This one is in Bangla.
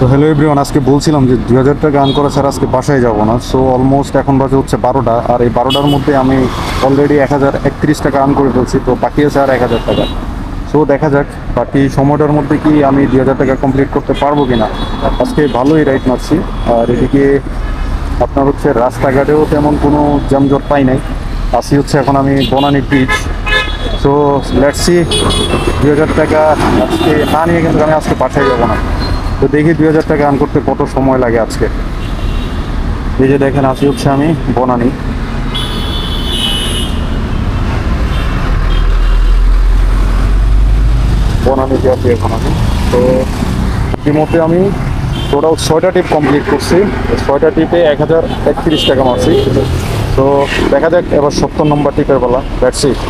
তো হ্যালো এভরিওয়ান, আজকে বলছিলাম যে 2000 টাকা আর্ন করা ছাড়া আজকে বাসায় যাব না। সো অলমোস্ট এখন বাজে হচ্ছে 12টা, আর এই 12টার মধ্যে আমি অলরেডি 1031 টাকা আর্ন করে ফেলছি। তো বাকি আছে আর 1000 টাকা। সো দেখা যাক বাকি সময়টার মধ্যে কি আমি 2000 টাকা কমপ্লিট করতে পারবো কিনা। আজকে ভালোই রাইড মারছি। আর এদিকে আপনার হচ্ছে রাস্তাঘাটেও তেমন কোনো যানজট পাই নাই। আসি হচ্ছে এখন আমি Banani beach. So let's see 2000 টাকা আজকে না নিয়ে কিন্তু আমি আজকে বাসায় যাবো না। তো দেখি 2000 টাকা আর্ন করতে কত সময় লাগে আজকে। এই যে দেখেন, আসি হচ্ছে আমি বনানী। বনানীতে আছি এখন আমি। তো ইতিমধ্যে আমি টোটাল 6টা ট্রিপ কমপ্লিট করছি। 6টা ট্রিপে 1031 টাকা মারছি। তো দেখা যাক এবার 70 নম্বর ট্রিপের বেলা। That's it.